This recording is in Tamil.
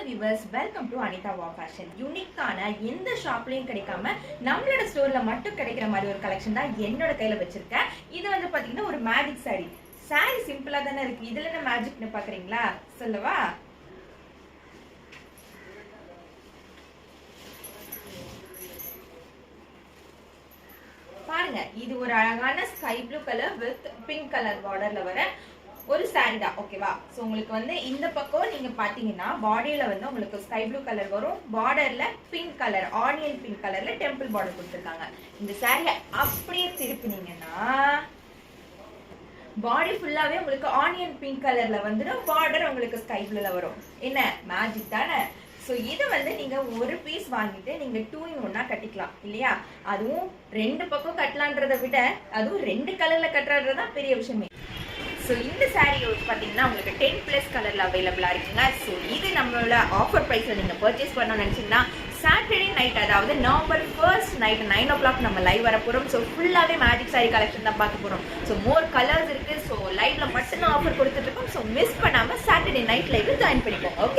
வியூவர்ஸ், வெல்கம் டு அனிதா வா ஃபேஷன். யூனிக்கான எந்த ஷாப்லயும் கிடைக்காம நம்மளோட ஸ்டோர்ல மட்டும் கிடைக்கிற மாதிரி ஒரு கலெக்ஷன் தான் என்னோட கையில வச்சிருக்கேன். இது வந்து பாத்தீங்கன்னா ஒரு மேஜிக் சாரி. சாரி சிம்பிளா தானே இருக்கு, இதுல என்ன மேஜிக்னு பாக்குறீங்களா? சொல்லவா? பாருங்க, இது ஒரு அழகான sky blue colour with pink colour பார்டர்ல வர ஒரு சாரி தான். ஓகேவா? சோ உங்களுக்கு வந்து இந்த பக்கம் நீங்க பாத்தீங்கன்னா பாடியில வந்து உங்களுக்கு ஸ்கை ப்ளூ கலர் வரும், பார்டர்ல பிங்க் கலர் ஆனியன் பிங்க் கலர்ல டெம்பிள் பார்டர் கொடுத்துருக்காங்க. இந்த சாரியை அப்படியே திருப்பினீங்கன்னா பாடி ஃபுல்லாவே உங்களுக்கு ஆனியன் பிங்க் கலர்ல வந்துடும், பார்டர் உங்களுக்கு ஸ்கை ப்ளூல வரும். என்ன மேஜிக் தானே? ஸோ இது வந்து நீங்க ஒரு பீஸ் வாங்கிட்டு நீங்க 2 in 1 கட்டிக்கலாம் இல்லையா? அதுவும் 2 பக்கம் கட்டலான்றதை விட அதுவும் 2 கலர்ல கட்டுறதுதான் பெரிய விஷயமே. ஸோ இந்த சாரீ பார்த்தீங்கன்னா உங்களுக்கு 10+ கலர்ல அவைலபிளா இருக்குங்க. ஸோ இது நம்மளோட ஆஃபர் ப்ரைஸ்ல நீங்க பர்ச்சேஸ் பண்ணணும்னு நினைச்சீங்கன்னா சாட்டர்டே நைட், அதாவது நவம்பர் 1st நைட் 9 o'clock நம்ம லைவ் வர போறோம். ஸோ ஃபுல்லாவே மேஜிக் சாரி கலெக்ஷன் தான் பார்க்க போறோம். ஸோ மோர் கலர்ஸ் இருக்கு. ஸோ லைவ்ல மட்டும் தான் ஆஃபர் கொடுத்துட்டு இருக்கோம். ஸோ மிஸ் பண்ணாம சாட்டர்டே நைட் லைவ்ல ஜாயின் பண்ணிக்கோங்க. ஓகே.